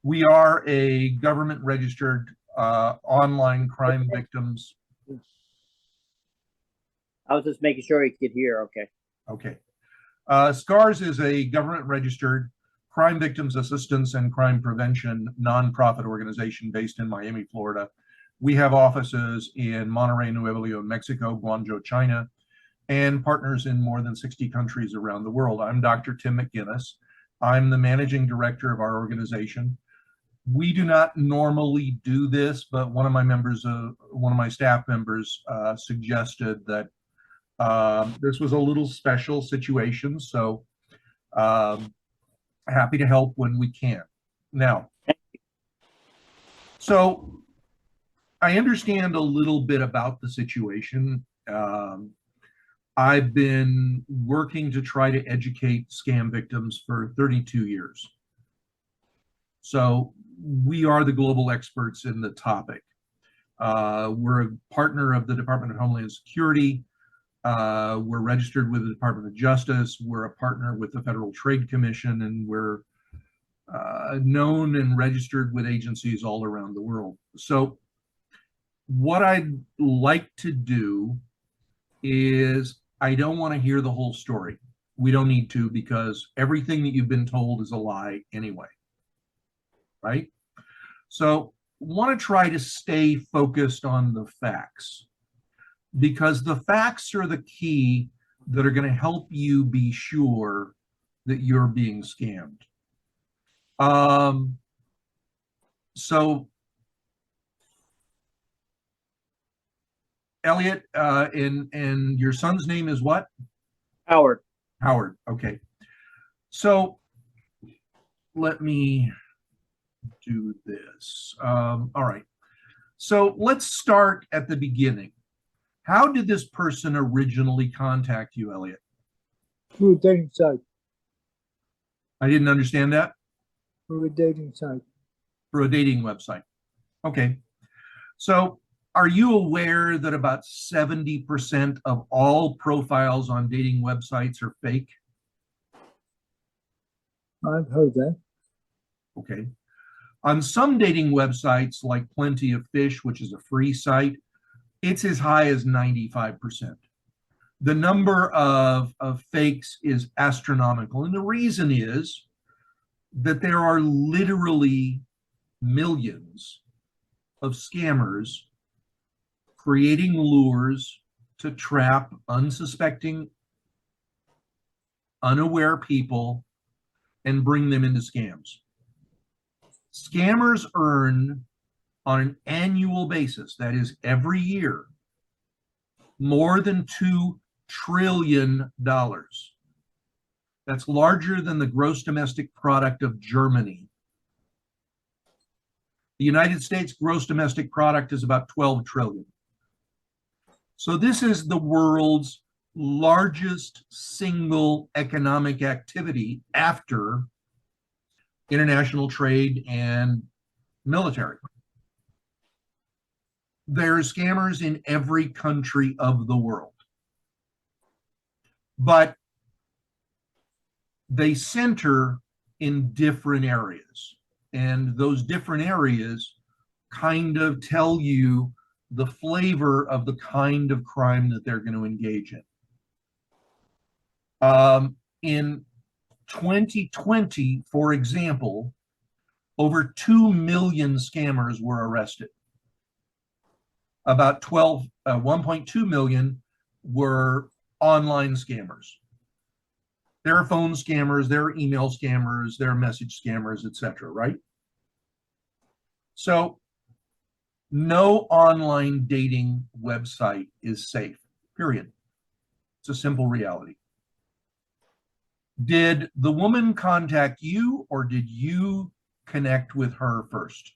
We are a government registered online crime victims. I was just making sure you could hear. Okay. Okay. SCARS is a government registered crime victims assistance and crime prevention nonprofit organization based in Miami, Florida. We have offices in Monterrey, Nuevo Leon, Mexico, Guangzhou, China, and partners in more than 60 countries around the world. I'm Dr. Tim McGuinness. I'm the managing director of our organization. We do not normally do this, but one of my staff members suggested that this was a little special situation, so happy to help when we can. Now, so I understand a little bit about the situation. I've been working to try to educate scam victims for 32 years. So we are the global experts in the topic. We're a partner of the Department of Homeland Security. We're registered with the Department of Justice. We're a partner with the Federal Trade Commission, and we're known and registered with agencies all around the world. So what I'd like to do is, I don't want to hear the whole story. We don't need to, because everything that you've been told is a lie anyway, right? So want to try to stay focused on the facts, because the facts are the key that are going to help you be sure that you're being scammed. So Elliott, and your son's name is what? Howard. Howard, okay. So let me do this. All right. So let's start at the beginning. How did this person originally contact you, Elliott? Through a dating site. I didn't understand that. Through a dating site. Through a dating website. Okay. So are you aware that about 70% of all profiles on dating websites are fake? I've heard that. Okay. On some dating websites, like Plenty of Fish, which is a free site, it's as high as 95%. The number of fakes is astronomical. And the reason is that there are literally millions of scammers creating lures to trap unsuspecting, unaware people and bring them into scams. Scammers earn on an annual basis, that is every year, more than $2 trillion. That's larger than the gross domestic product of Germany. The United States gross domestic product is about 12 trillion. So this is the world's largest single economic activity after international trade and military. There are scammers in every country of the world, but they center in different areas, and those different areas kind of tell you the flavor of the kind of crime that they're going to engage in. In 2020, for example, over 2 million scammers were arrested. About 1.2 million were online scammers. There are phone scammers, there are email scammers, there are message scammers, etc., right? So no online dating website is safe, period. It's a simple reality. Did the woman contact you, or did you connect with her first?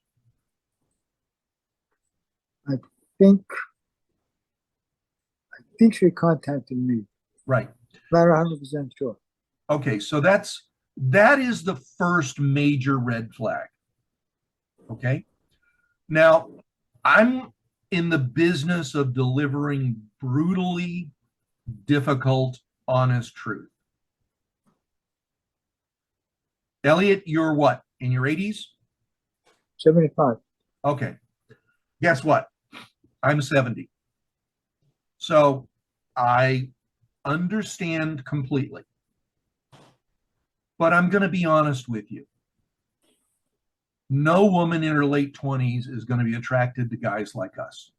I think she contacted me. Right. Not 100% sure. Okay, so that is the first major red flag. Okay. Now, I'm in the business of delivering brutally difficult, honest truth. Elliott, you're what, in your 80s? 75. Okay. Guess what? I'm 70. So I understand completely. But I'm going to be honest with you. No woman in her late 20s is going to be attracted to guys like us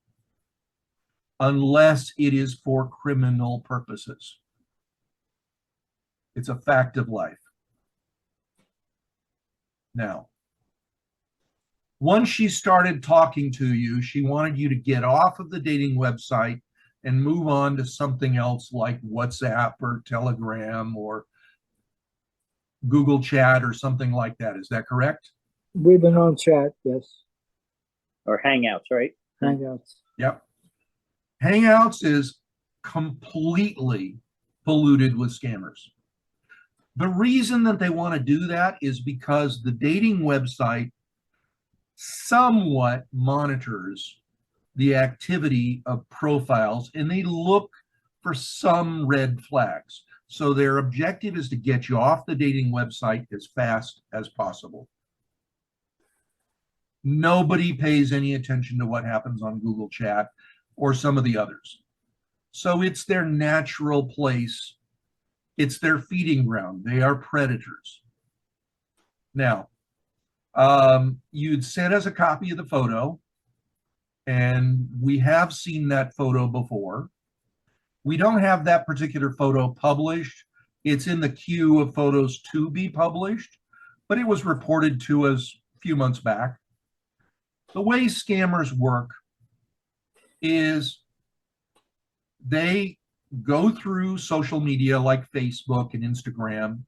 unless it is for criminal purposes. It's a fact of life. Now, once she started talking to you, she wanted you to get off of the dating website and move on to something else like WhatsApp or Telegram or Google Chat or something like that. Is that correct? We've been on chat, yes. Or Hangouts, right? Hangouts. Yep. Hangouts is completely polluted with scammers. The reason that they want to do that is because the dating website somewhat monitors the activity of profiles and they look for some red flags. So their objective is to get you off the dating website as fast as possible. Nobody pays any attention to what happens on Google Chat or some of the others. So it's their natural place. It's their feeding ground. They are predators. Now, you'd sent us a copy of the photo, and we have seen that photo before. We don't have that particular photo published. It's in the queue of photos to be published, but it was reported to us a few months back. The way scammers work is they go through social media like Facebook and Instagram,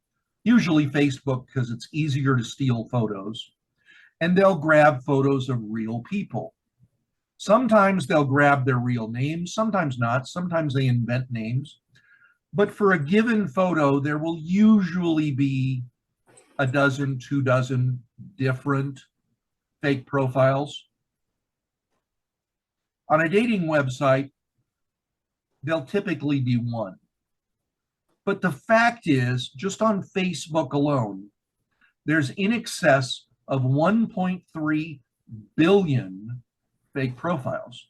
usually Facebook because it's easier to steal photos, and they'll grab photos of real people. Sometimes they'll grab their real names, sometimes not. Sometimes they invent names. But for a given photo, there will usually be a dozen, 2 dozen different fake profiles. On a dating website, there'll typically be one. But the fact is, just on Facebook alone, there's in excess of 1.3 billion fake profiles.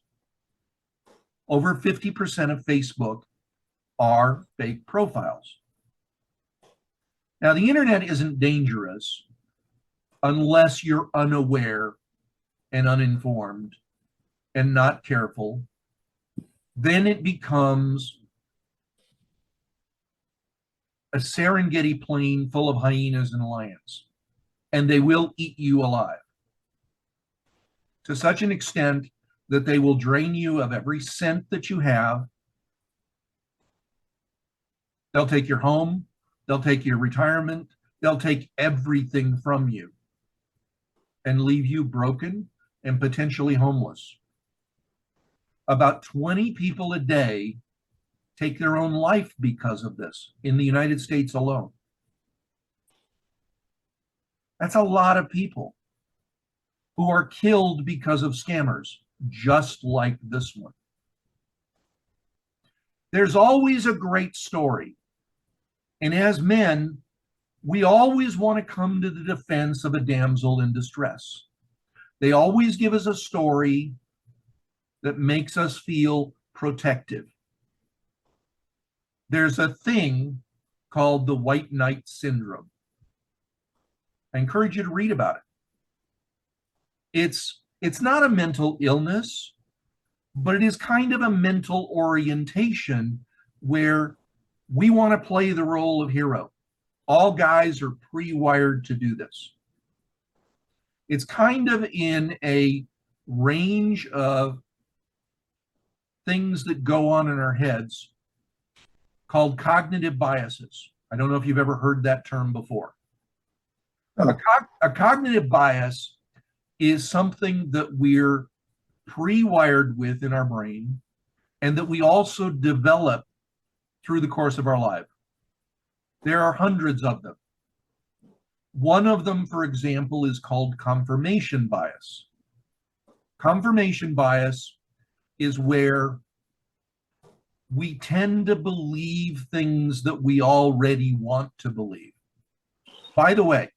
Over 50% of Facebook are fake profiles. Now, the internet isn't dangerous unless you're unaware and uninformed and not careful. Then it becomes a Serengeti plain full of hyenas and lions, and they will eat you alive to such an extent that they will drain you of every cent that you have. They'll take your home, they'll take your retirement, they'll take everything from you and leave you broken and potentially homeless. About 20 people a day take their own life because of this in the United States alone. That's a lot of people who are killed because of scammers, just like this one. There's always a great story. And as men, we always want to come to the defense of a damsel in distress. They always give us a story that makes us feel protective. There's a thing called the white knight syndrome. I encourage you to read about it. It's not a mental illness, but it is kind of a mental orientation where we want to play the role of hero. All guys are pre-wired to do this. It's kind of in a range of things that go on in our heads called cognitive biases. I don't know if you've ever heard that term before. A cognitive bias is something that we're pre-wired with in our brain and that we also develop through the course of our life. There are hundreds of them. One of them, for example, is called confirmation bias. Confirmation bias is where we tend to believe things that we already want to believe. By the way,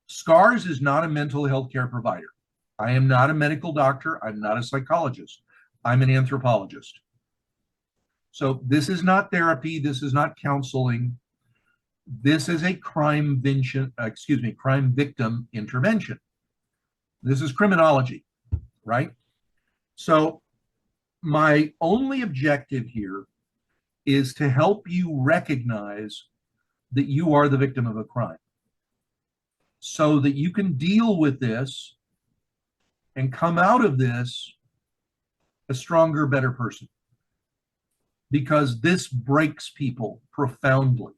SCARS is not a mental health care provider. I am not a medical doctor. I'm not a psychologist. I'm an anthropologist. So this is not therapy. This is not counseling. This is a crime victim intervention. This is criminology, right? So my only objective here is to help you recognize that you are the victim of a crime so that you can deal with this and come out of this a stronger, better person. Because this breaks people profoundly.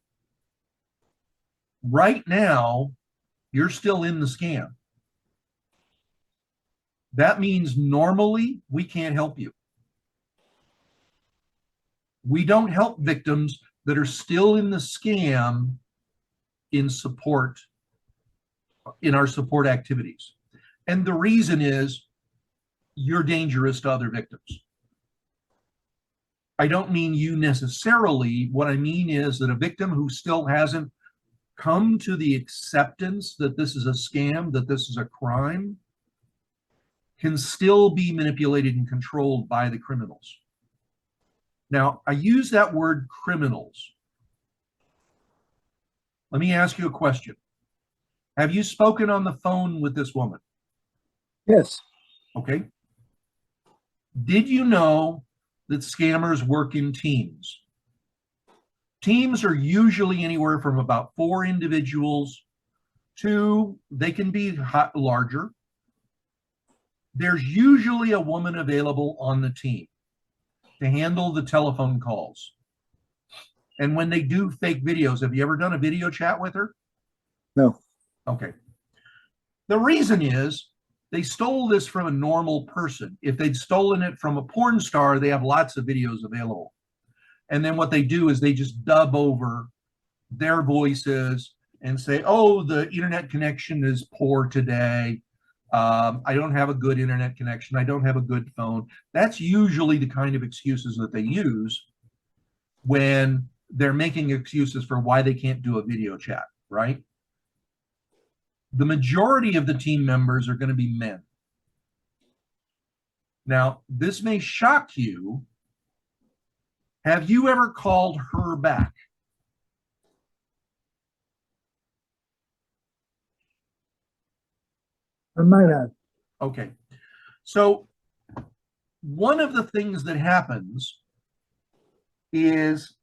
Right now, you're still in the scam. That means normally we can't help you. We don't help victims that are still in the scam in support, in our support activities. And the reason is you're dangerous to other victims. I don't mean you necessarily. What I mean is that a victim who still hasn't come to the acceptance that this is a scam, that this is a crime, can still be manipulated and controlled by the criminals. Now, I use that word criminals. Let me ask you a question. Have you spoken on the phone with this woman? Yes. Okay. Did you know that scammers work in teams? Teams are usually anywhere from about 4 individuals to, they can be larger. There's usually a woman available on the team to handle the telephone calls. And when they do fake videos, have you ever done a video chat with her? No. Okay. The reason is they stole this from a normal person. If they'd stolen it from a porn star, they have lots of videos available. And then what they do is they just dub over their voices and say, oh, the internet connection is poor today. I don't have a good internet connection. I don't have a good phone. That's usually the kind of excuses that they use when they're making excuses for why they can't do a video chat, right? The majority of the team members are going to be men. Now, this may shock you. Have you ever called her back? I might have. Okay. So one of the things that happens is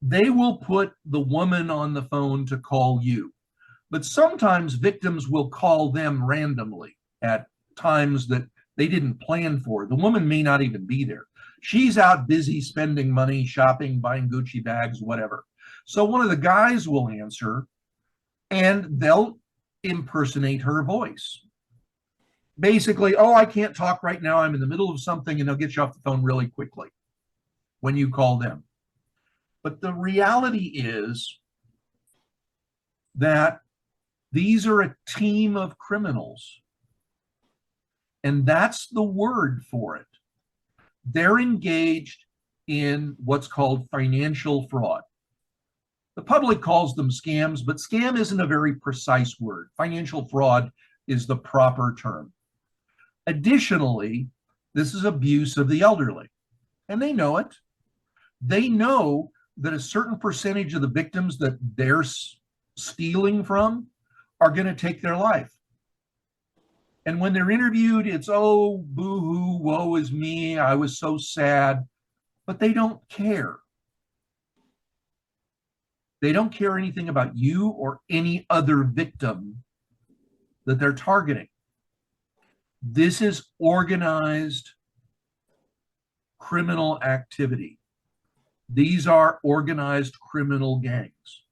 they will put the woman on the phone to call you. But sometimes victims will call them randomly at times that they didn't plan for. The woman may not even be there. She's out busy spending money, shopping, buying Gucci bags, whatever. So one of the guys will answer and they'll impersonate her voice. Basically, oh, I can't talk right now. I'm in the middle of something, and they'll get you off the phone really quickly when you call them. But the reality is that these are a team of criminals. And that's the word for it. They're engaged in what's called financial fraud. The public calls them scams, but scam isn't a very precise word. Financial fraud is the proper term. Additionally, this is abuse of the elderly, and they know it. They know that a certain percentage of the victims that they're stealing from are going to take their life. And when they're interviewed, it's, oh, boo-hoo, woe is me, I was so sad. But they don't care. They don't care anything about you or any other victim that they're targeting. This is organized criminal activity. These are organized criminal gangs.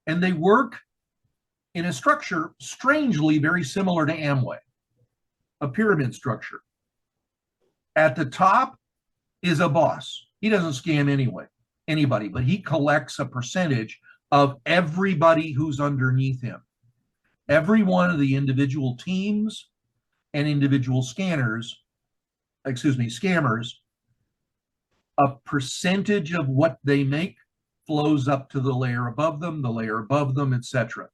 And they work in a structure strangely very similar to Amway, a pyramid structure. At the top is a boss. He doesn't scam anybody, but he collects a percentage of everybody who's underneath him. Every one of the individual teams and individual scammers, a percentage of what they make flows up to the layer above them, etc.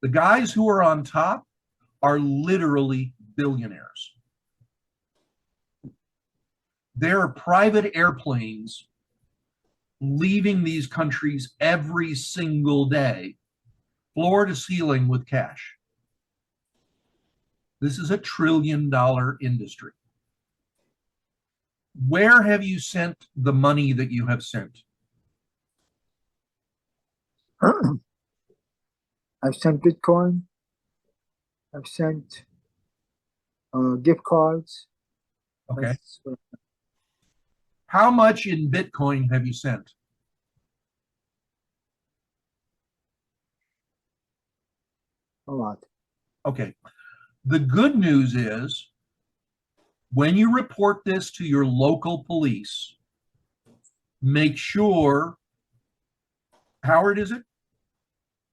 The guys who are on top are literally billionaires. There are private airplanes leaving these countries every single day, floor to ceiling with cash. This is a $1 trillion industry. Where have you sent the money that you have sent? I've sent Bitcoin. I've sent gift cards. Okay. That's what- How much in Bitcoin have you sent? A lot. Okay. The good news is when you report this to your local police, make sure, Howard, is it?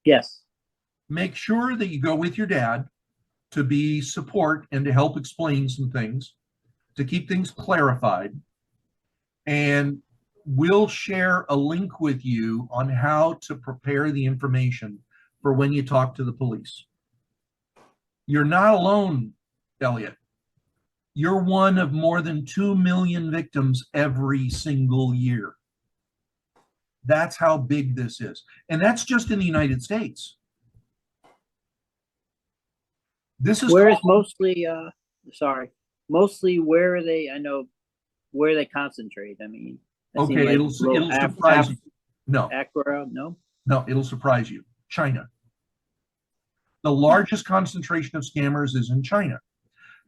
Yes. Make sure that you go with your dad to be support and to help explain some things, to keep things clarified. And we'll share a link with you on how to prepare the information for when you talk to the police. You're not alone, Elliott. You're one of more than 2 million victims every single year. That's how big this is. And that's just in the United States. This is Where is called- mostly, mostly where are they, I know, where they concentrate? I mean, that seemed okay, like it'll a little surprise you. No, no? no, it'll surprise you. China. The largest concentration of scammers is in China.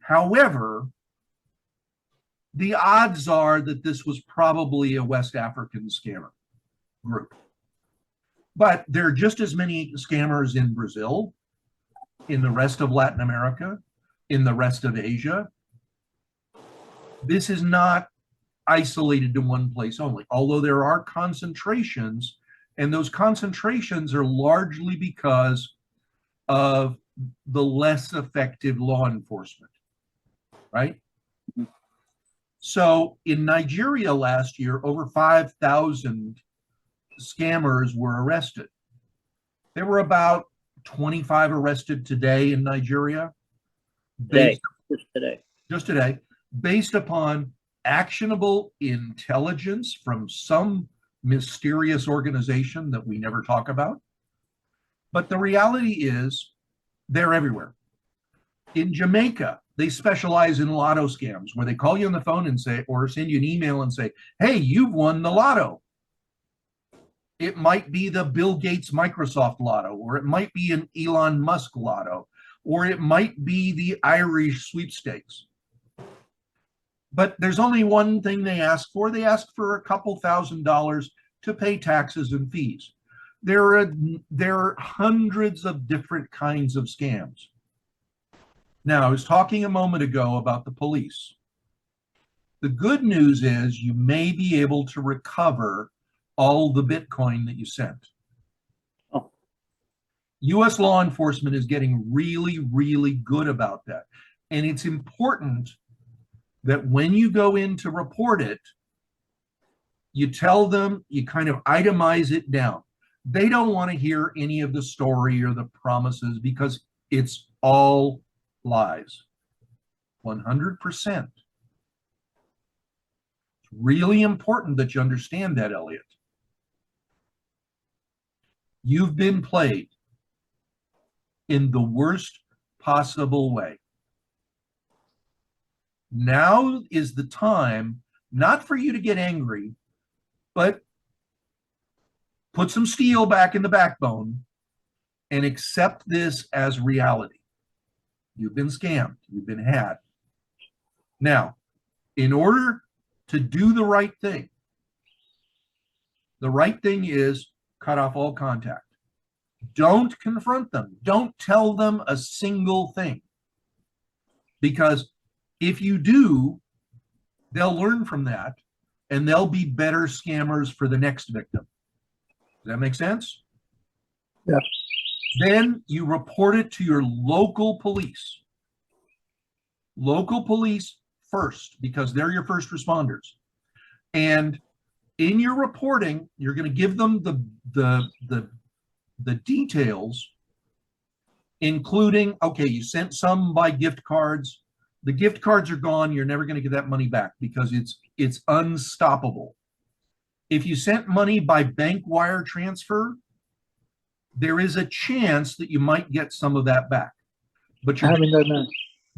However, the odds are that this was probably a West African scammer group. But there are just as many scammers in Brazil, in the rest of Latin America, in the rest of Asia. This is not isolated to one place only, although there are concentrations, and those concentrations are largely because of the less effective law enforcement, right? So in Nigeria last year, over 5,000 scammers were arrested. There were about 25 arrested today in Nigeria. Today, just today. Based upon actionable intelligence from some mysterious organization that we never talk about. But the reality is they're everywhere. In Jamaica, they specialize in lotto scams where they call you on the phone and say, or send you an email and say, hey, you've won the lotto. It might be the Bill Gates Microsoft lotto, or it might be an Elon Musk lotto, or it might be the Irish sweepstakes. But there's only one thing they ask for. They ask for a couple $1,000s to pay taxes and fees. There are hundreds of different kinds of scams. Now, I was talking a moment ago about the police. The good news is you may be able to recover all the Bitcoin that you sent. Oh. U.S. law enforcement is getting really, really good about that. And it's important that when you go in to report it, you tell them, you kind of itemize it down. They don't want to hear any of the story or the promises because it's all lies. 100%. It's really important that you understand that, Elliott. You've been played in the worst possible way. Now is the time, not for you to get angry, but put some steel back in the backbone and accept this as reality. You've been scammed. You've been had. Now, in order to do the right thing is cut off all contact. Don't confront them. Don't tell them a single thing. Because if you do, they'll learn from that and they'll be better scammers for the next victim. Does that make sense? Yeah. Then you report it to your local police. Local police first, because they're your first responders. And In your reporting, you're going to give them the details, including, okay, you sent some by gift cards. The gift cards are gone. You're never going to get that money back because it's unstoppable. If you sent money by bank wire transfer, there is a chance that you might get some of that back. But I you're haven't done that.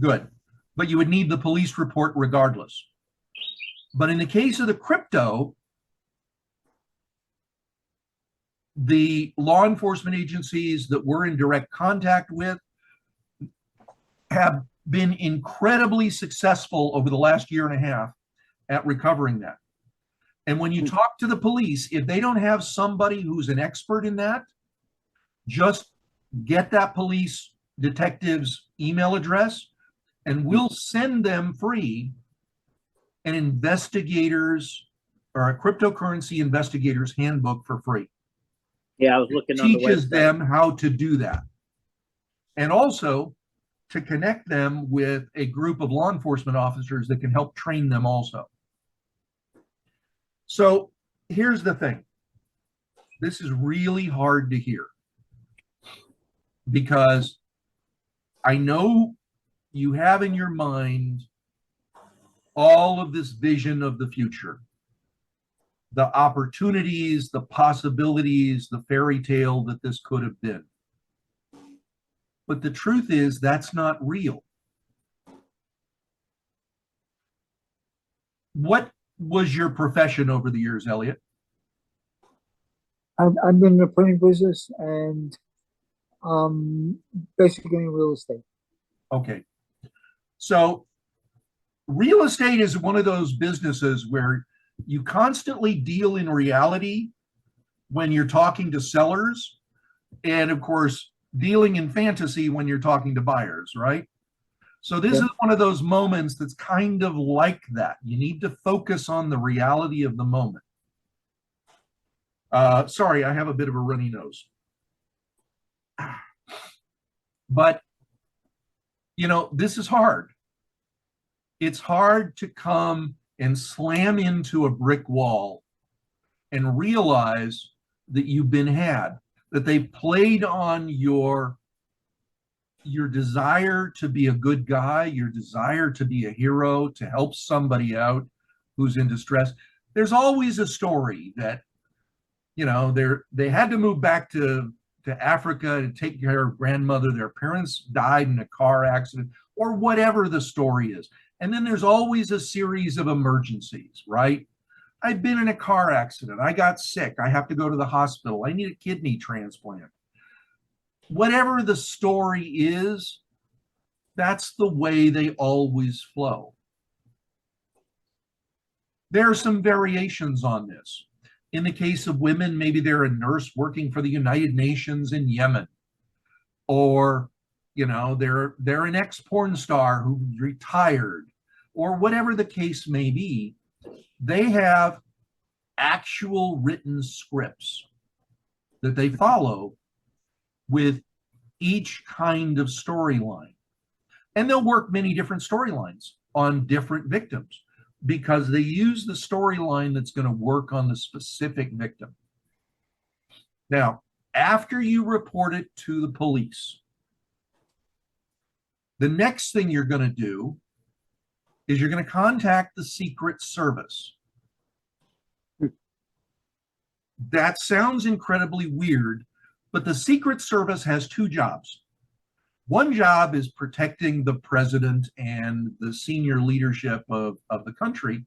good. But you would need the police report regardless. But in the case of the crypto, the law enforcement agencies that we're in direct contact with have been incredibly successful over the last year and a half at recovering that. And when you talk to the police, if they don't have somebody who's an expert in that, just get that police detective's email address and we'll send them free an investigators or a cryptocurrency investigators handbook for free. Yeah, I was looking on the Teaches website. them how to do that. And also to connect them with a group of law enforcement officers that can help train them also. So here's the thing. This is really hard to hear because I know you have in your mind all of this vision of the future, the opportunities, the possibilities, the fairy tale that this could have been. But the truth is that's not real. What was your profession over the years, Elliott? I've been in the printing business and basically in real estate. Okay. So real estate is one of those businesses where you constantly deal in reality when you're talking to sellers, and of course, dealing in fantasy when you're talking to buyers, right? So this is one of those moments that's kind of like that. You need to focus on the reality of the moment. Sorry, I have a bit of a runny nose. But, you know, this is hard. It's hard to come and slam into a brick wall and realize that you've been had, that they played on your desire to be a good guy, your desire to be a hero, to help somebody out who's in distress. There's always a story that, you know, they had to move back to Africa to take care of grandmother. Their parents died in a car accident or whatever the story is. And then there's always a series of emergencies, right? I've been in a car accident. I got sick. I have to go to the hospital. I need a kidney transplant. Whatever the story is, that's the way they always flow. There are some variations on this. In the case of women, maybe they're a nurse working for the United Nations in Yemen, or, you know, they're an ex-porn star who retired, or whatever the case may be. They have actual written scripts that they follow with each kind of storyline. And they'll work many different storylines on different victims because they use the storyline that's going to work on the specific victim. Now, after you report it to the police, the next thing you're going to do is you're going to contact the Secret Service. That sounds incredibly weird, but the Secret Service has two jobs. One job is protecting the president and the senior leadership of the country,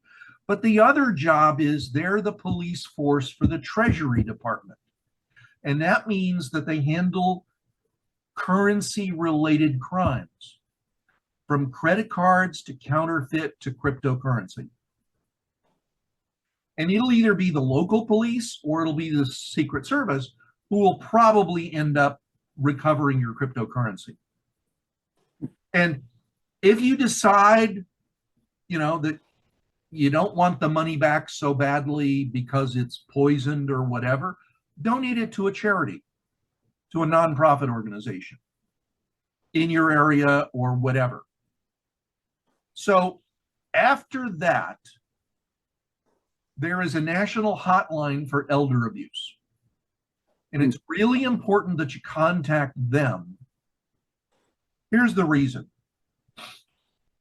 but the other job is they're the police force for the Treasury Department. And that means that they handle currency-related crimes, from credit cards to counterfeit to cryptocurrency. And it'll either be the local police or it'll be the Secret Service who will probably end up recovering your cryptocurrency. And if you decide, you know, that you don't want the money back so badly because it's poisoned or whatever, donate it to a charity, to a nonprofit organization in your area or whatever. So after that, there is a national hotline for elder abuse. And it's really important that you contact them. Here's the reason.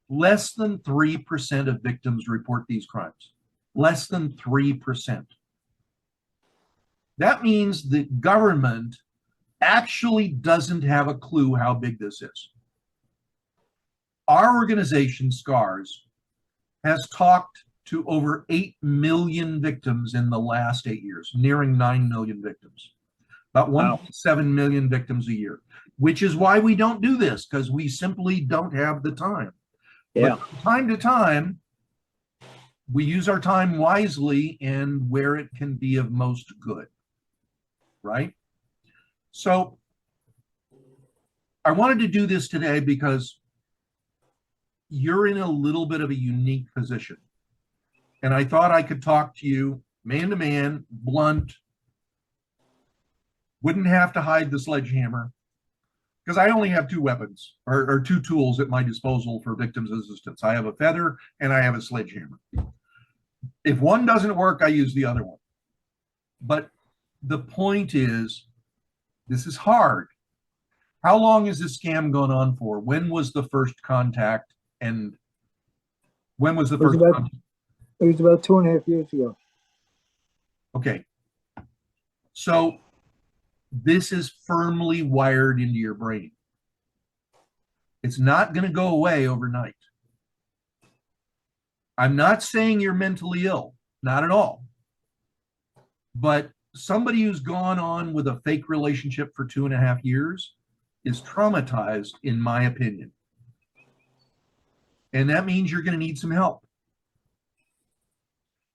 Less than 3% of victims report these crimes. Less than 3%. That means the government actually doesn't have a clue how big this is. Our organization, SCARS, has talked to over 8 million victims in the last 8 years, nearing 9 million victims. About 1.7 million victims a year, which is why we don't do this, because we simply don't have the time. Yeah. But from time to time, we use our time wisely and where it can be of most good, right? So I wanted to do this today because you're in a little bit of a unique position. And I thought I could talk to you man to man, blunt, wouldn't have to hide the sledgehammer, because I only have two weapons or two tools at my disposal for victims assistance. I have a feather and I have a sledgehammer. If one doesn't work, I use the other one. But the point is, this is hard. How long has this scam gone on for? When was the first contact? And when was the first contact? It was about 2.5 years ago. Okay. So this is firmly wired into your brain. It's not going to go away overnight. I'm not saying you're mentally ill, not at all. But somebody who's gone on with a fake relationship for 2.5 years is traumatized, in my opinion. And that means you're going to need some help.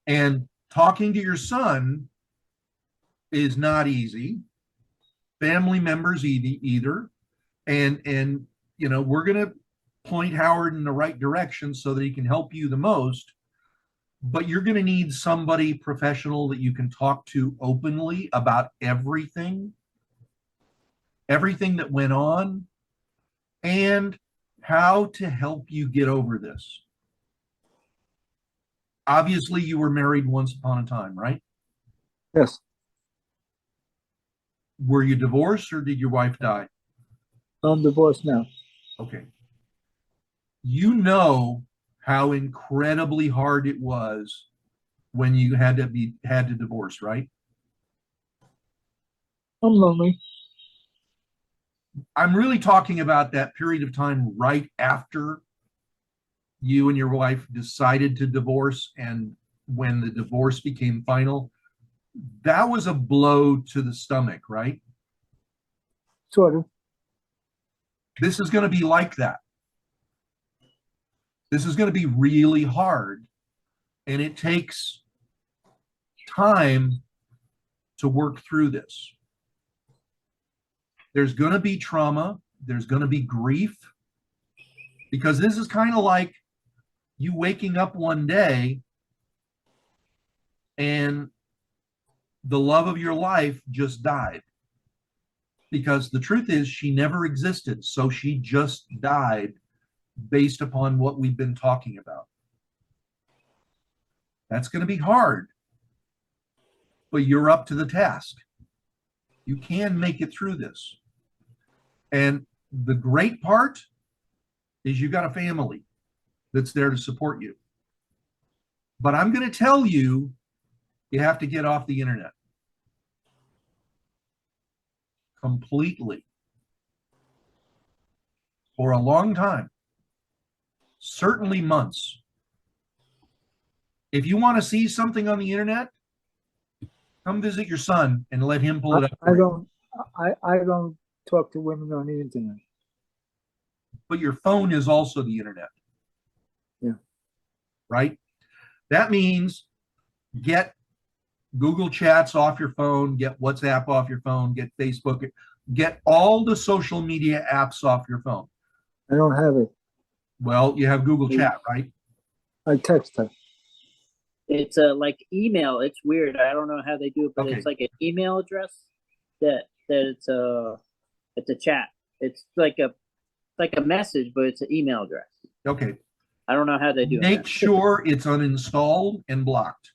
And talking to your son is not easy. Family members either. And you know, we're going to point Howard in the right direction so that he can help you the most. But you're going to need somebody professional that you can talk to openly about everything that went on, and how to help you get over this. Obviously, you were married once upon a time, right? Yes. Were you divorced or did your wife die? I'm divorced now. Okay. You know how incredibly hard it was when you had to divorce, right? I'm lonely. I'm really talking about that period of time right after you and your wife decided to divorce, and when the divorce became final. That was a blow to the stomach, right? Sort of. This is going to be like that. This is going to be really hard, and it takes time to work through this. There's going to be trauma. There's going to be grief, because this is kind of like you waking up one day and the love of your life just died. Because the truth is, she never existed. So she just died based upon what we've been talking about. That's going to be hard, but you're up to the task. You can make it through this. And the great part is you got a family that's there to support you. But I'm going to tell you, you have to get off the internet. Completely. For a long time. Certainly months. If you want to see something on the internet, come visit your son and let him pull it up. I don't talk to women on the internet. But your phone is also the internet. Yeah. Right? That means get Google Chats off your phone, get WhatsApp off your phone, get Facebook, get all the social media apps off your phone. I don't have it. Well, you have Google Chat, right? I text her. It's like email. It's weird. I don't know how they do it, but Okay. It's like an email address that it's a chat. It's like a message, but it's an email address. Okay. I don't know how they do it. Make sure it's uninstalled and blocked.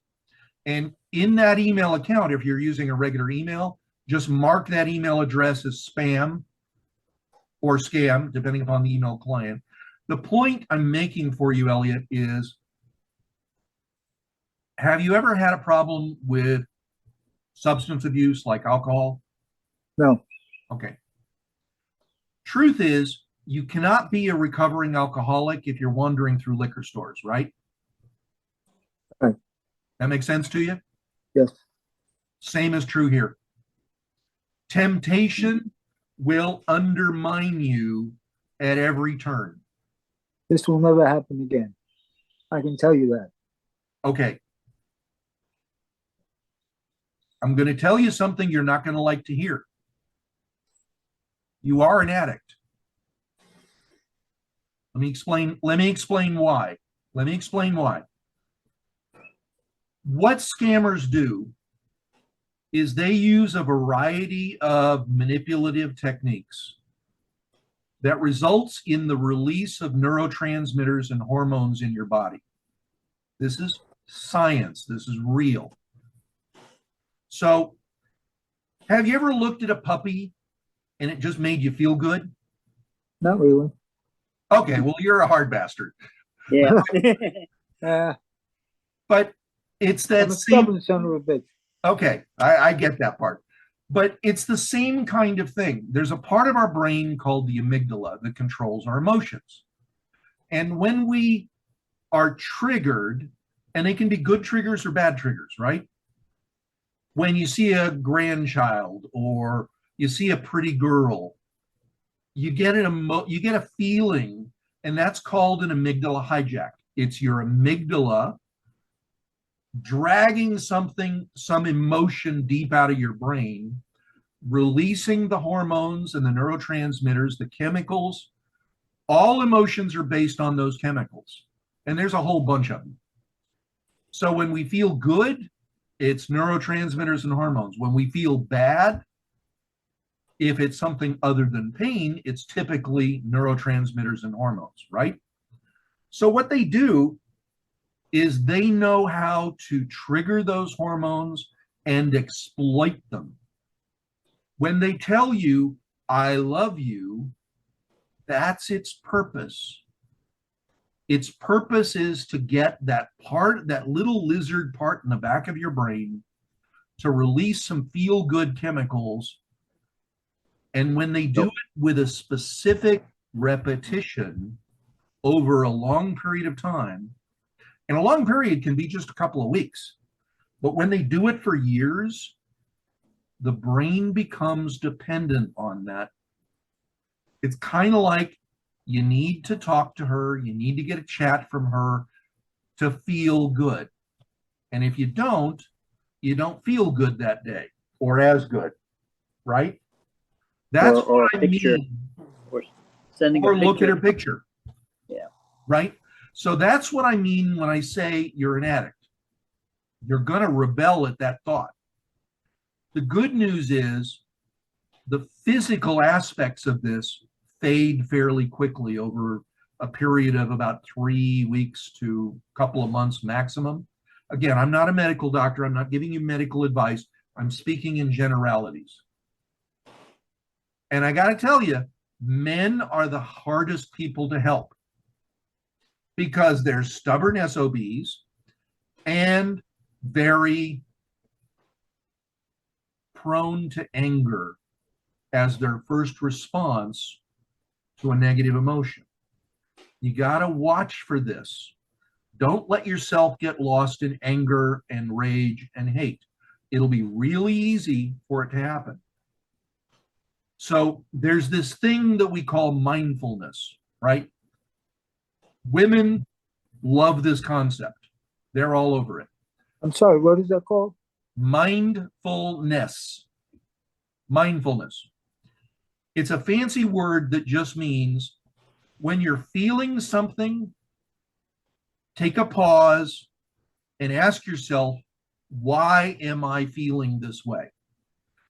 And in that email account, if you're using a regular email, just mark that email address as spam or scam, depending upon the email client. The point I'm making for you, Elliott, is have you ever had a problem with substance abuse like alcohol? No. Okay. Truth is, you cannot be a recovering alcoholic if you're wandering through liquor stores, right? Right. That makes sense to you? Yes. Same is true here. Temptation will undermine you at every turn. This will never happen again. I can tell you that. Okay. I'm going to tell you something you're not going to like to hear. You are an addict. Let me explain why. Let me explain why. What scammers do is they use a variety of manipulative techniques that results in the release of neurotransmitters and hormones in your body. This is science. This is real. So, have you ever looked at a puppy and it just made you feel good? Not really. Okay, well, you're a hard bastard. Yeah. But it's that I'm a same. stubborn son of a bitch. Okay, I get that part. But it's the same kind of thing. There's a part of our brain called the amygdala that controls our emotions. And when we are triggered, and they can be good triggers or bad triggers, right? When you see a grandchild or you see a pretty girl, you get a feeling, and that's called an amygdala hijack. It's your amygdala dragging some emotion deep out of your brain, releasing the hormones and the neurotransmitters, the chemicals. All emotions are based on those chemicals, and there's a whole bunch of them. So when we feel good, it's neurotransmitters and hormones. When we feel bad, if it's something other than pain, it's typically neurotransmitters and hormones, right? So what they do is they know how to trigger those hormones and exploit them. When they tell you, I love you, that's its purpose. Its purpose is to get that little lizard part in the back of your brain to release some feel-good chemicals. And when they do it with a specific repetition over a long period of time, and a long period can be just a couple of weeks, but when they do it for years, the brain becomes dependent on that. It's kind of like you need to talk to her, you need to get a chat from her to feel good. And if you don't feel good that day or as good, right? That's or what a I picture. mean. Or sending Or a picture. look at her picture. Yeah. Right? So that's what I mean when I say you're an addict. You're going to rebel at that thought. The good news is the physical aspects of this fade fairly quickly over a period of about 3 weeks to a couple of months maximum. Again, I'm not a medical doctor. I'm not giving you medical advice. I'm speaking in generalities. And I got to tell you, men are the hardest people to help because they're stubborn SOBs and very prone to anger as their first response to a negative emotion. You got to watch for this. Don't let yourself get lost in anger and rage and hate. It'll be really easy for it to happen. So there's this thing that we call mindfulness, right? Women love this concept. They're all over it. I'm sorry, what is that called? Mindfulness. Mindfulness. It's a fancy word that just means when you're feeling something, take a pause and ask yourself, why am I feeling this way?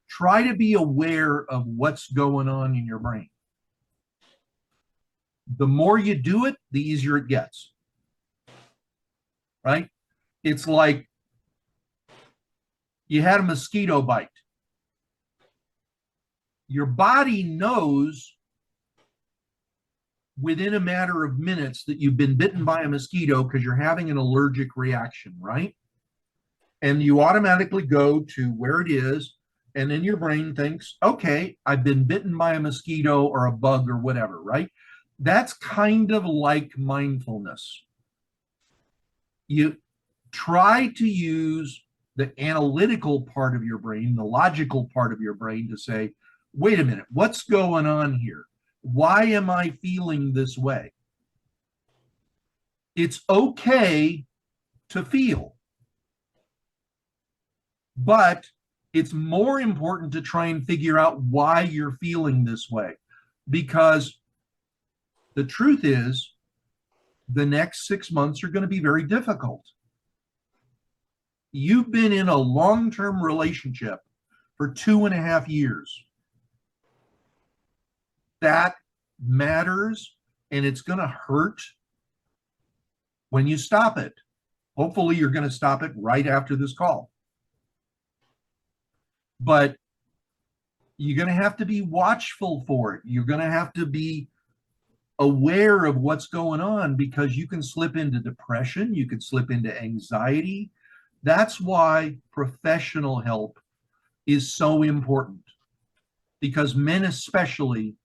Try to be aware of what's going on in your brain. The more you do it, the easier it gets. Right? It's like You had a mosquito bite. Your body knows within a matter of minutes that you've been bitten by a mosquito because you're having an allergic reaction, right? And you automatically go to where it is, and then your brain thinks, okay, I've been bitten by a mosquito or a bug or whatever, right? That's kind of like mindfulness. You try to use the analytical part of your brain, the logical part of your brain, to say, wait a minute, what's going on here? Why am I feeling this way? It's okay to feel, but it's more important to try and figure out why you're feeling this way, because the truth is the next 6 months are going to be very difficult. You've been in a long-term relationship for 2.5 years. That matters, and it's going to hurt when you stop it. Hopefully, you're going to stop it right after this call. But you're going to have to be watchful for it. You're going to have to be aware of what's going on, because you can slip into depression, you could slip into anxiety. That's why professional help is so important, because men especially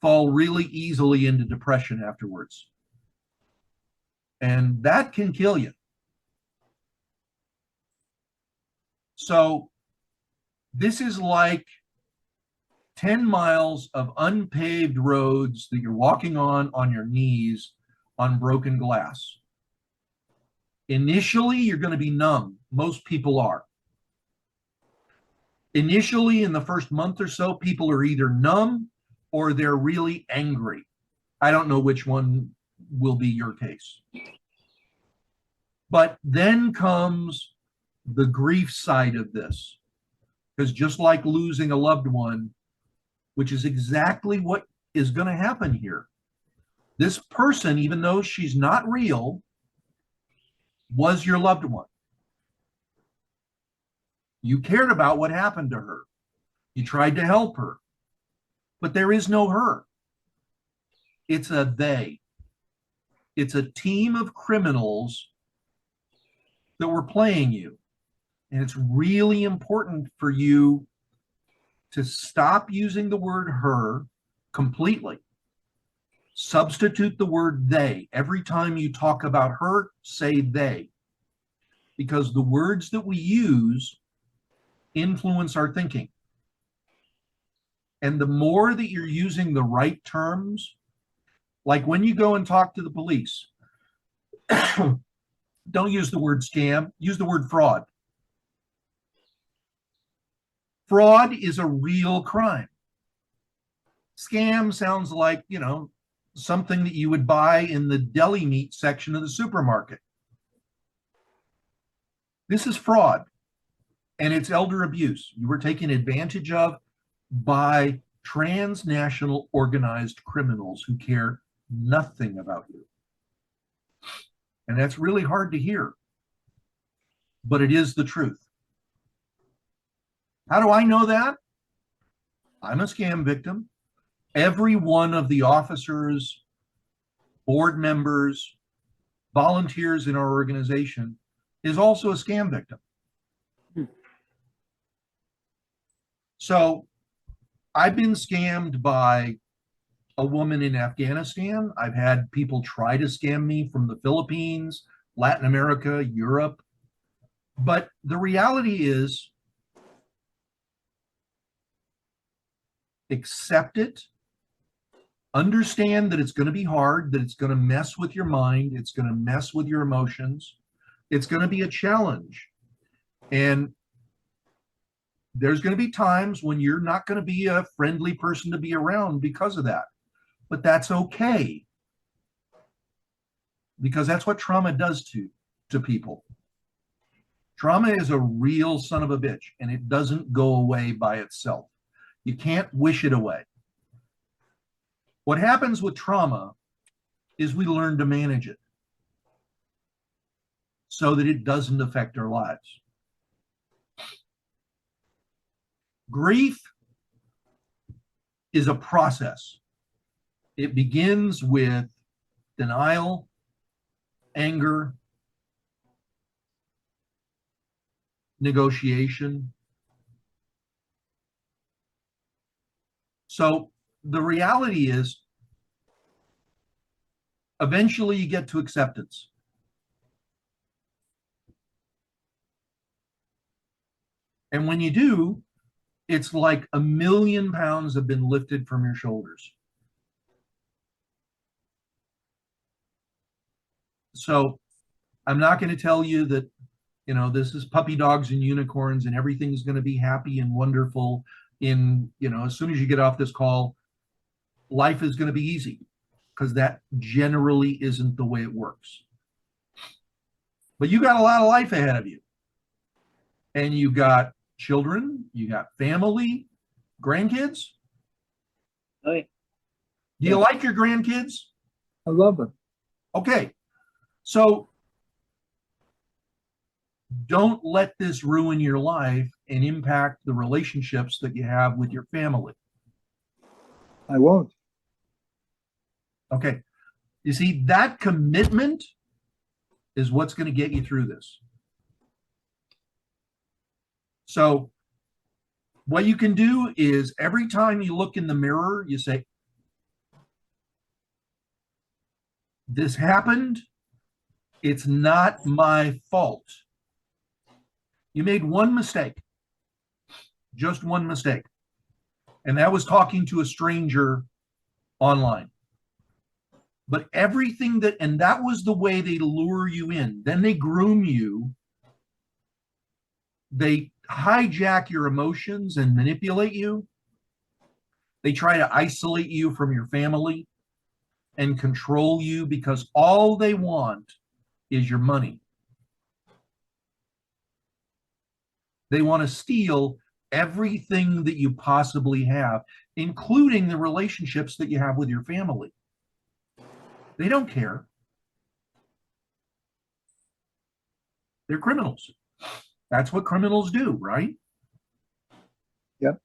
fall really easily into depression afterwards. And that can kill you. So this is like 10 miles of unpaved roads that you're walking on your knees on broken glass. Initially, you're going to be numb. Most people are. Initially, in the first month or so, people are either numb or they're really angry. I don't know which one will be your case. But then comes the grief side of this. Because just like losing a loved one, which is exactly what is going to happen here, this person, even though she's not real, was your loved one. You cared about what happened to her. You tried to help her. But there is no her. It's a they. It's a team of criminals that were playing you. And it's really important for you to stop using the word her completely. Substitute the word they. Every time you talk about her, say they. Because the words that we use influence our thinking. And the more that you're using the right terms, like when you go and talk to the police, don't use the word scam, use the word fraud. Fraud is a real crime. Scam sounds like, something that you would buy in the deli meat section of the supermarket. This is fraud, and it's elder abuse. You were taken advantage of by transnational organized criminals who care nothing about you. And that's really hard to hear, but it is the truth. How do I know that? I'm a scam victim. Every one of the officers, board members, volunteers in our organization is also a scam victim. So I've been scammed by a woman in Afghanistan. I've had people try to scam me from the Philippines, Latin America, Europe. But the reality is, accept it. Understand that it's going to be hard, that it's going to mess with your mind, it's going to mess with your emotions. It's going to be a challenge. And there's going to be times when you're not going to be a friendly person to be around because of that. But that's okay. Because that's what trauma does to people. Trauma is a real son of a bitch, and it doesn't go away by itself. You can't wish it away. What happens with trauma is we learn to manage it so that it doesn't affect our lives. Grief is a process. It begins with denial, anger, negotiation. So the reality is, eventually you get to acceptance. And when you do, it's like 1,000,000 pounds have been lifted from your shoulders. So I'm not going to tell you that, this is puppy dogs and unicorns and everything's going to be happy and wonderful as soon as you get off this call, life is going to be easy, because that generally isn't the way it works. But you got a lot of life ahead of you. And you got children, you got family, grandkids. Oh, yeah. Do you like your grandkids? I love them. Okay. So don't let this ruin your life and impact the relationships that you have with your family. I won't. Okay. You see, that commitment is what's going to get you through this. So what you can do is every time you look in the mirror, you say, this happened. It's not my fault. You made one mistake, just one mistake. And that was talking to a stranger online. But everything and that was the way they lure you in. Then they groom you. They hijack your emotions and manipulate you. They try to isolate you from your family and control you, because all they want is your money. They want to steal everything that you possibly have, including the relationships that you have with your family. They don't care. They're criminals. That's what criminals do, right? Yep.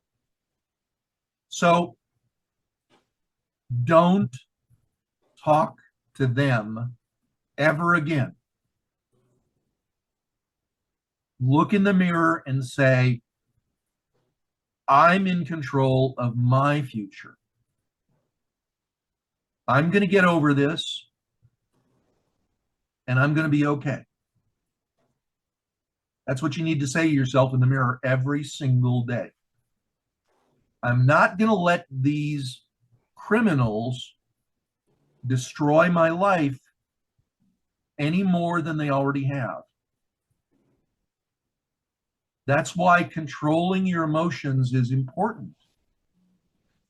So don't talk to them ever again. Look in the mirror and say, I'm in control of my future. I'm going to get over this, and I'm going to be okay. That's what you need to say to yourself in the mirror every single day. I'm not going to let these criminals destroy my life any more than they already have. That's why controlling your emotions is important.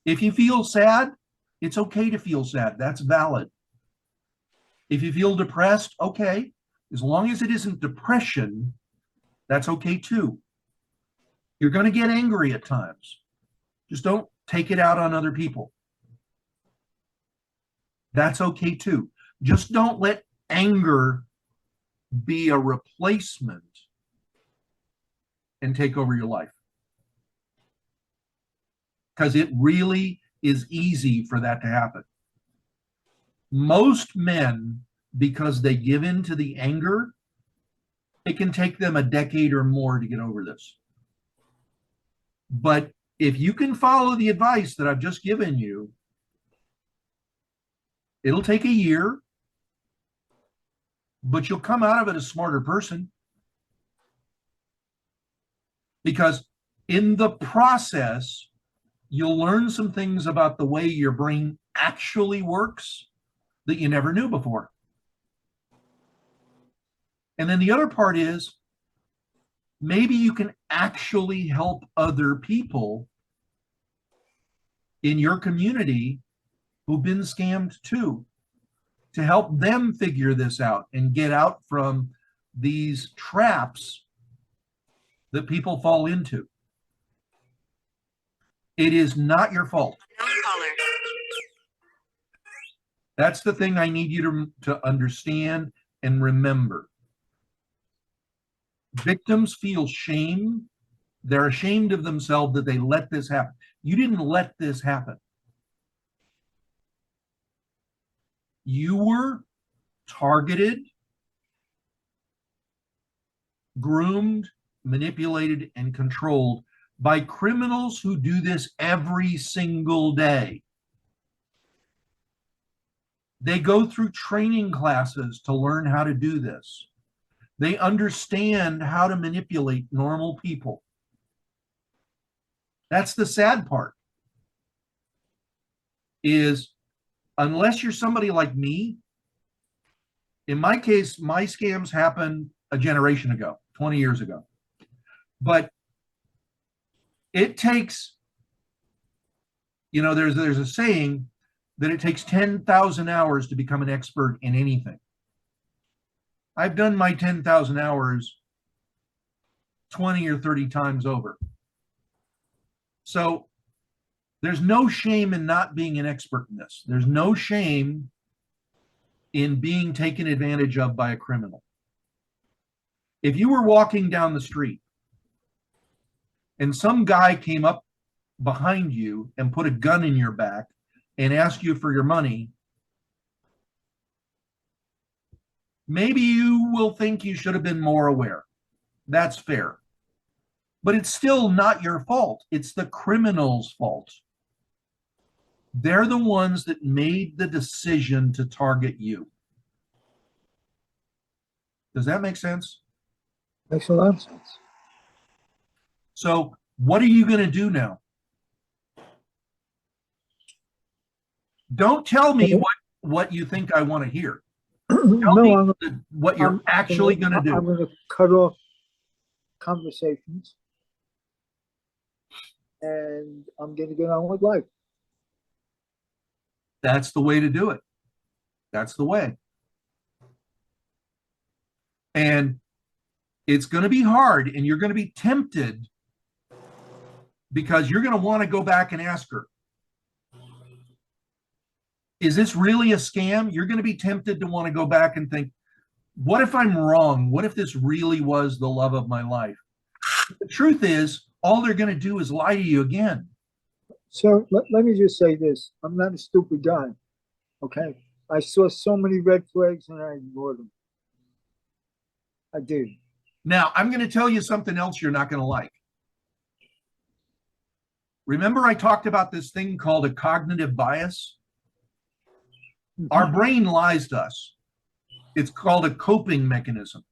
If you feel sad, it's okay to feel sad. That's valid. If you feel depressed, okay. As long as it isn't depression, that's okay too. You're going to get angry at times. Just don't take it out on other people. That's okay too. Just don't let anger be a replacement and take over your life. Because it really is easy for that to happen. Most men, because they give in to the anger, it can take them a decade or more to get over this. But if you can follow the advice that I've just given you, it'll take a year, but you'll come out of it a smarter person. Because in the process, you'll learn some things about the way your brain actually works that you never knew before. And then the other part is, maybe you can actually help other people in your community who've been scammed too, to help them figure this out and get out from these traps that people fall into. It is not your fault. That's the thing I need you to understand and remember. Victims feel shame They're ashamed of themselves that they let this happen. You didn't let this happen. You were targeted, groomed, manipulated, and controlled by criminals who do this every single day. They go through training classes to learn how to do this. They understand how to manipulate normal people. That's the sad part, is unless you're somebody like me, in my case, my scams happened a generation ago, 20 years ago. But it takes, you know, there's a saying that it takes 10,000 hours to become an expert in anything. I've done my 10,000 hours 20 or 30 times over. So there's no shame in not being an expert in this. There's no shame in being taken advantage of by a criminal. If you were walking down the street and some guy came up behind you and put a gun in your back and asked you for your money, maybe you will think you should have been more aware. That's fair. But it's still not your fault. It's the criminal's fault. They're the ones that made the decision to target you. Does that make sense? Makes a lot of sense. So what are you going to do now? Don't tell me what you think I want to hear. Tell me what you're actually going to do. I'm going to cut off conversations, and I'm going to get on with life. That's the way to do it. That's the way. And it's going to be hard, and you're going to be tempted because you're going to want to go back and ask her, is this really a scam? You're going to be tempted to want to go back and think, what if I'm wrong? What if this really was the love of my life? The truth is, all they're going to do is lie to you again. So let me just say this. I'm not a stupid guy, okay? I saw so many red flags and I ignored them. I did. Now, I'm going to tell you something else you're not going to like. Remember I talked about this thing called a cognitive bias? Our brain lies to us. It's called a coping mechanism,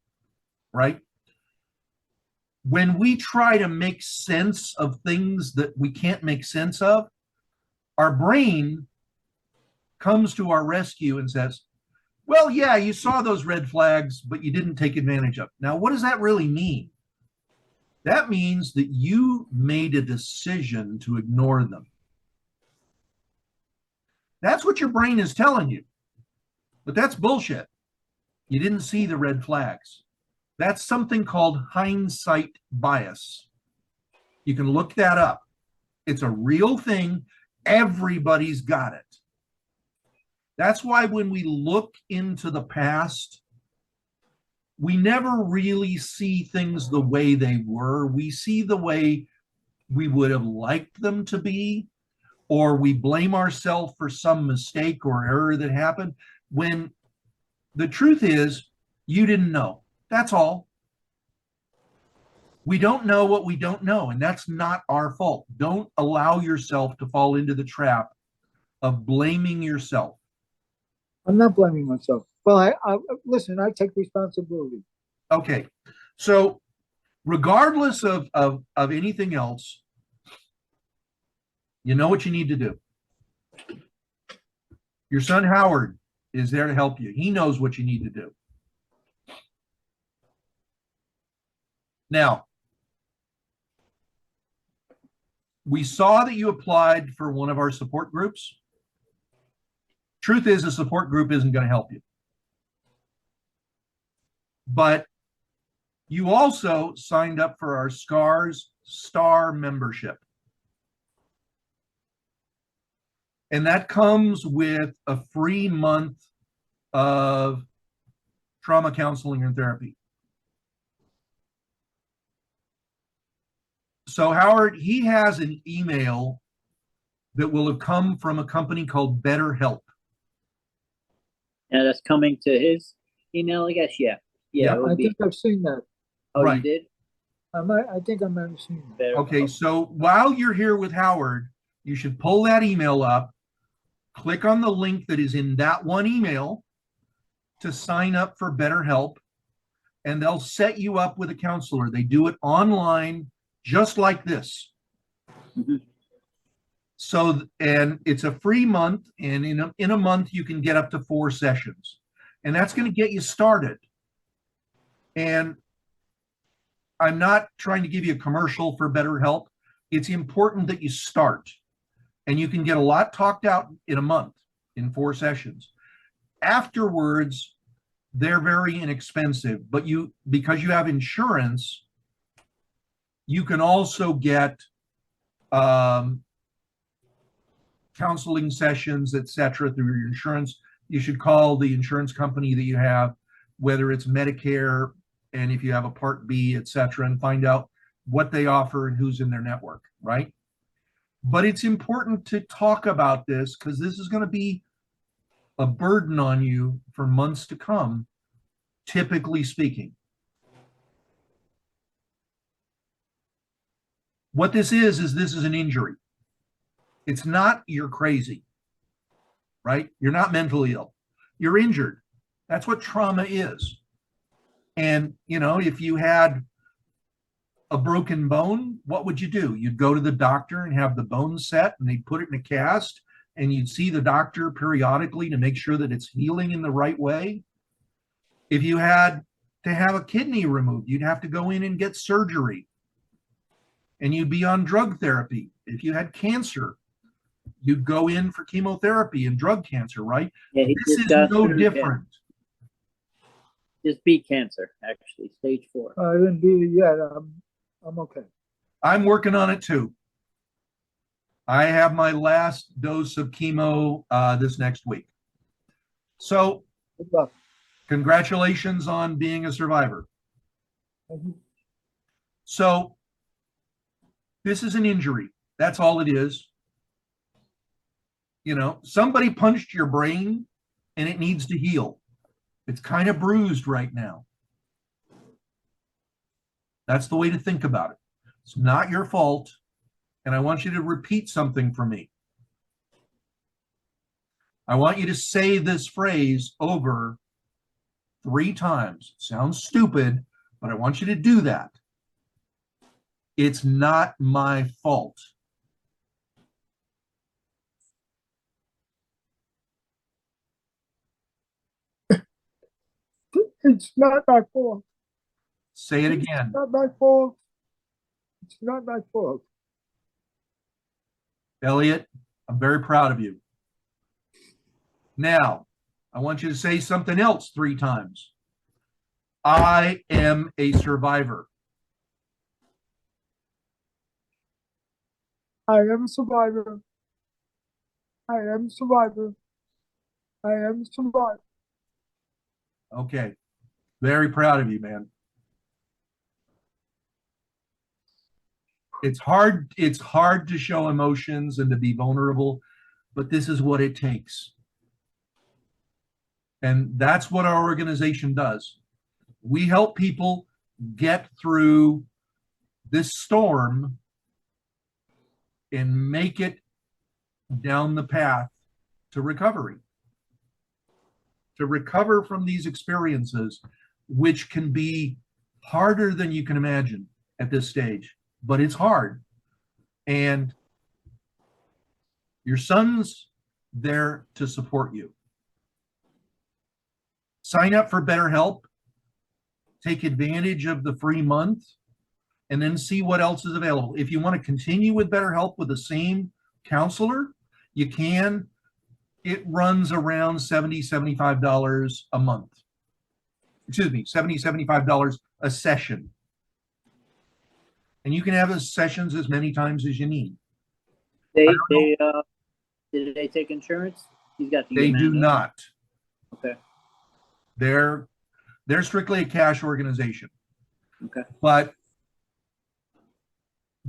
right? When we try to make sense of things that we can't make sense of, our brain comes to our rescue and says, well, yeah, you saw those red flags, but you didn't take advantage of. Now, what does that really mean? That means that you made a decision to ignore them. That's what your brain is telling you. But that's bullshit. You didn't see the red flags. That's something called hindsight bias. You can look that up. It's a real thing. Everybody's got it. That's why when we look into the past, we never really see things the way they were. We see the way we would have liked them to be, or we blame ourselves for some mistake or error that happened, when the truth is, you didn't know. That's all. We don't know what we don't know, and that's not our fault. Don't allow yourself to fall into the trap of blaming yourself. I'm not blaming myself. Well, I listen, I take responsibility. Okay. So regardless of anything else, you know what you need to do. Your son Howard is there to help you. He knows what you need to do. Now, we saw that you applied for one of our support groups. Truth is, a support group isn't going to help you. But you also signed up for our SCARS Star membership. And that comes with a free month of trauma counseling and therapy. So Howard, he has an email that will have come from a company called BetterHelp. Yeah, that's coming to his email, I guess. Yeah. Yeah, Yeah, it would I be. think I've seen that. Oh, you right. did? I think I might have seen that. Better. Okay, so while you're here with Howard, you should pull that email up, click on the link that is in that one email to sign up for BetterHelp, and they'll set you up with a counselor. They do it online, just like this. Mhm. So, and it's a free month, and in a month you can get up to 4 sessions, and that's going to get you started. And I'm not trying to give you a commercial for BetterHelp. It's important that you start, and you can get a lot talked out in a month in 4 sessions. Afterwards, they're very inexpensive, but because you have insurance, you can also get counseling sessions, etc., through your insurance. You should call the insurance company that you have, whether it's Medicare, and if you have a Part B, etc., and find out what they offer and who's in their network, right? But it's important to talk about this because this is going to be a burden on you for months to come, typically speaking. What this is this is an injury. It's not you're crazy, right? You're not mentally ill. You're injured. That's what trauma is. And, if you had a broken bone, what would you do? You'd go to the doctor and have the bone set, and they'd put it in a cast, and you'd see the doctor periodically to make sure that it's healing in the right way. If you had to have a kidney removed, you'd have to go in and get surgery, and you'd be on drug therapy. If you had cancer, you'd go in for chemotherapy and drug cancer, right? Yeah, he This just is got no through, different. Just beat cancer, actually, stage 4. I didn't beat it yet. I'm okay. I'm working on it too. I have my last dose of chemo this next week. So, Good luck. congratulations on being a survivor. Mhm. So, this is an injury. That's all it is. Somebody punched your brain and it needs to heal. It's kind of bruised right now. That's the way to think about it. It's not your fault. And I want you to repeat something for me. I want you to say this phrase over 3 times. It sounds stupid, but I want you to do that. It's not my fault. It's not my fault. Say it again. It's not my fault. It's not my fault. Elliott, I'm very proud of you. Now, I want you to say something else 3 times. I am a survivor. I am a survivor. I am a survivor. I am a survivor. Okay. Very proud of you, man. It's hard to show emotions and to be vulnerable, but this is what it takes. And that's what our organization does. We help people get through this storm and make it down the path to recovery. To recover from these experiences, which can be harder than you can imagine at this stage, but it's hard. And your son's there to support you. Sign up for BetterHelp, take advantage of the free month, and then see what else is available. If you want to continue with BetterHelp with the same counselor, you can. It runs around $70, $75 a month. Excuse me, $70, $75 a session. And you can have those sessions as many times as you need. Did they take insurance? He's got to They get do mad. not. Okay. They're strictly a cash organization. Okay. But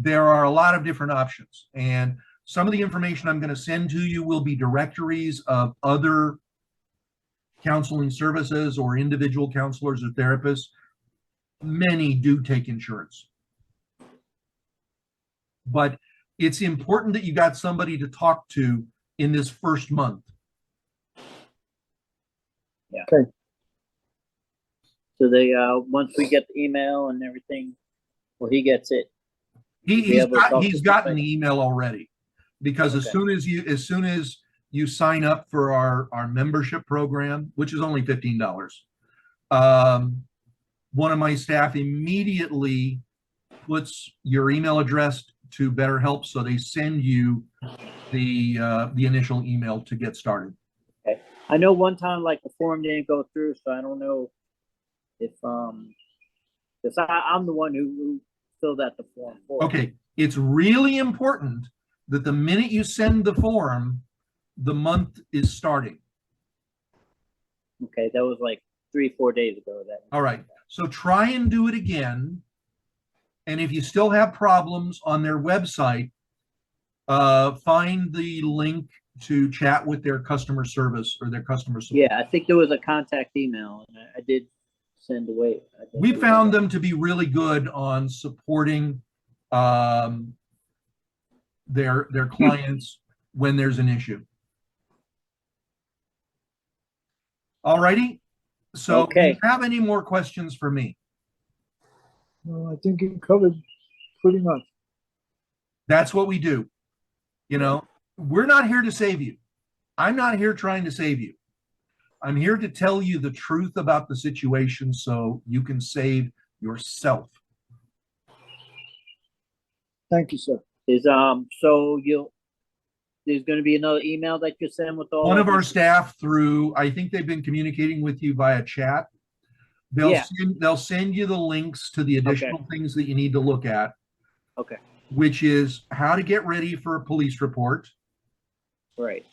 there are a lot of different options. And some of the information I'm going to send to you will be directories of other counseling services or individual counselors or therapists. Many do take insurance. But it's important that you got somebody to talk to in this first month. Yeah. Okay. So they once we get the email and everything, well, he gets it. He's gotten the email already, because Okay. as soon as you sign up for our membership program, which is only $15, one of my staff immediately puts your email address to BetterHelp, so they send you the initial email to get started. Okay. I know one time like the form didn't go through, so I don't know if because I'm the one who filled out the form for. Okay, it's really important that the minute you send the form, the month is starting. Okay, that was like 3-4 days ago. All right, so try and do it again. And if you still have problems on their website, find the link to chat with their customer service or their customer support. Yeah, I think there was a contact email, and I did send away. We found them to be really good on supporting their clients when there's an issue. All righty. So, Okay. do you have any more questions for me? No, I think you covered pretty much. That's what we do. You know, we're not here to save you. I'm not here trying to save you. I'm here to tell you the truth about the situation so you can save yourself. Thank you, sir. Is so there's going to be another email that you send with all One of our this? staff I think they've been communicating with you via chat. They'll send you the links to the additional things that you need to look at. Okay. Which is how to get ready for a police report. Right.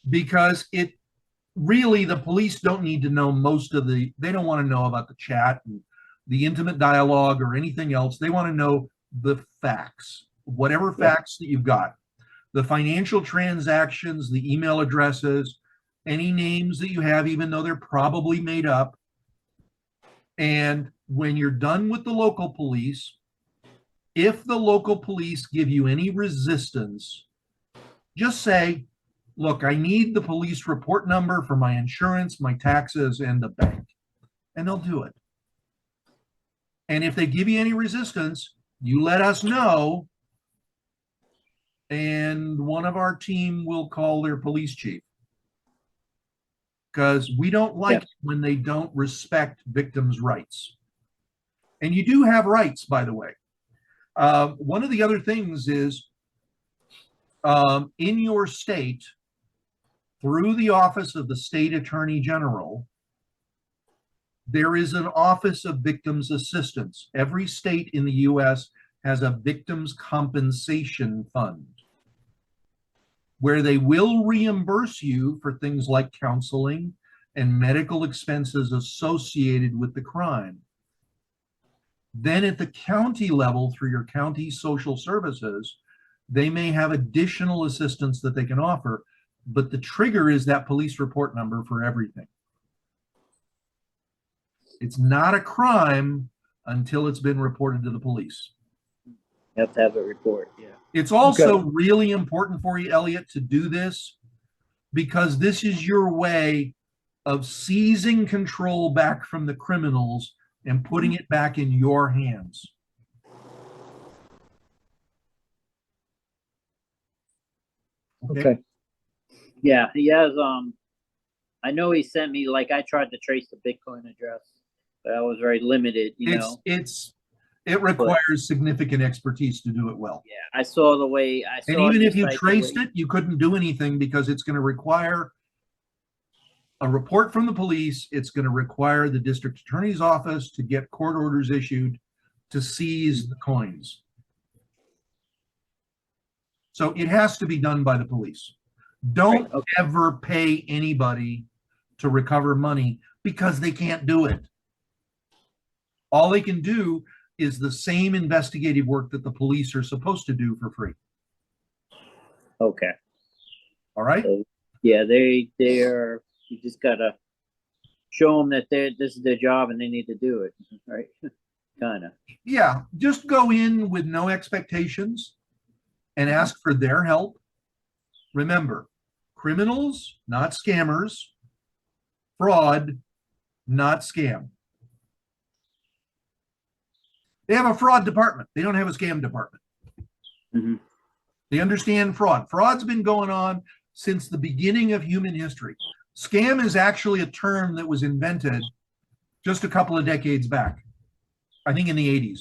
Because the police don't need to know they don't want to know about the chat and the intimate dialogue or anything else. They want to know the facts, whatever facts that you've got. The financial transactions, the email addresses, any names that you have, even though they're probably made up. And when you're done with the local police, if the local police give you any resistance, just say, look, I need the police report number for my insurance, my taxes, and the bank. And they'll do it. And if they give you any resistance, you let us know, and one of our team will call their police chief. Because we don't like it when they don't respect victims' rights. And you do have rights, by the way. One of the other things is in your state, through the office of the state attorney general, there is an office of victims assistance. Every state in the U.S. has a victims compensation fund where they will reimburse you for things like counseling and medical expenses associated with the crime. Then at the county level, through your county social services, they may have additional assistance that they can offer, but the trigger is that police report number for everything. It's not a crime until it's been reported to the police. You have to have a report, yeah. It's also really important for you, Elliott, to do this because this is your way of seizing control back from the criminals and putting it back in your hands. Okay. Yeah, he has, I know he sent me, like, I tried to trace the Bitcoin address, but I was very limited, you know. It requires significant expertise to do it well. Yeah, I saw the way, and even if you traced it, you couldn't do anything because it's going to require a report from the police. It's going to require the district attorney's office to get court orders issued to seize the coins. So it has to be done by the police. Don't ever pay anybody to recover money because they can't do it. All they can do is the same investigative work that the police are supposed to do for free. Okay. All right? So, yeah, they are, you just gotta show them that this is their job and they need to do it, right? Kind of. Yeah, just go in with no expectations and ask for their help. Remember, criminals, not scammers. Fraud, not scam. They have a fraud department. They don't have a scam department. Mm-hmm. They understand fraud. Fraud's been going on since the beginning of human history. Scam is actually a term that was invented just a couple of decades back. I think in the 80s.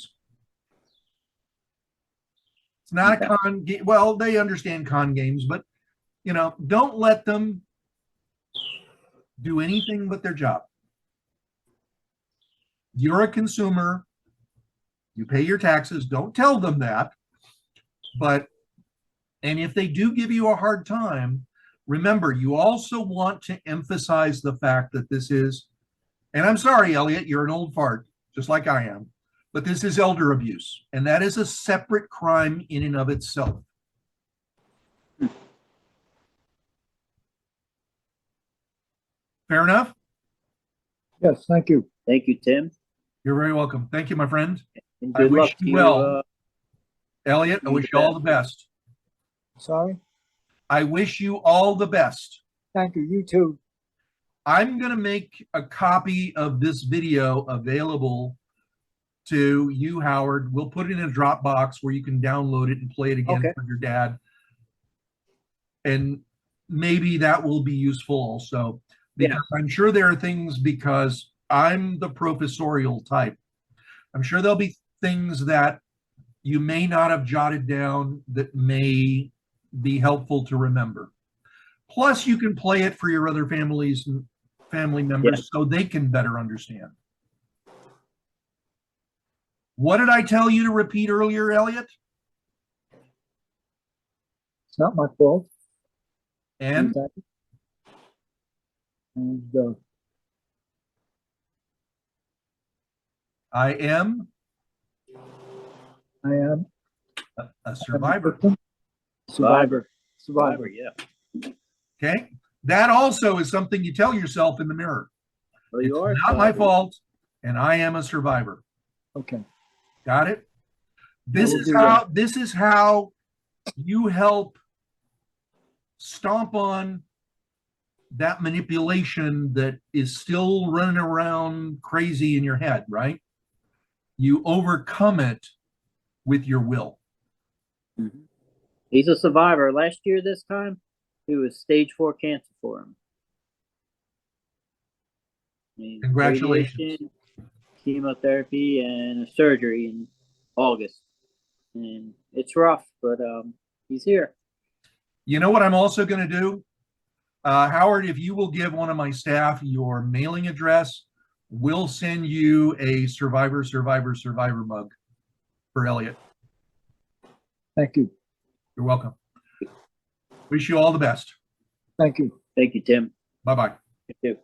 It's not a con game. Well, they understand con games, but you know, don't let them do anything but their job. You're a consumer. You pay your taxes. Don't tell them that. And if they do give you a hard time, remember, you also want to emphasize the fact that this is, and I'm sorry, Elliott, you're an old fart, just like I am, but this is elder abuse, and that is a separate crime in and of itself. Fair enough? Yes, thank you. Thank you, Tim. You're very welcome. Thank you, my friend. And I good wish luck you to well. Elliott, I you wish you all the best. Sorry? I wish you all the best. Thank you. You too. I'm going to make a copy of this video available to you, Howard. We'll put it in a Dropbox where you can download it and play it again for your dad. And maybe that will be useful also. Because I'm sure there are things, because I'm the professorial type, I'm sure there'll be things that you may not have jotted down that may be helpful to remember. Plus, you can play it for your other families and family members so they can better understand. What did I tell you to repeat earlier, Elliott? It's not my fault. And I am a survivor. Survivor, yeah. Okay. That also is something you tell yourself in the mirror. Well, It's not my fault, and I am a survivor. Okay. Got it? This is how you help stomp on that manipulation that is still running around crazy in your head, right? You overcome it with your will. Mm-hmm. He's a survivor. Last year, this time, it was stage 4 cancer for him. And congratulations. radiation, chemotherapy, and a surgery in August. And it's rough, but he's here. You know what I'm also going to do? Howard, if you will give one of my staff your mailing address, we'll send you a survivor mug for Elliott. Thank you. You're welcome. Wish you all the best. Thank you. Thank you, Tim. Bye-bye. You too.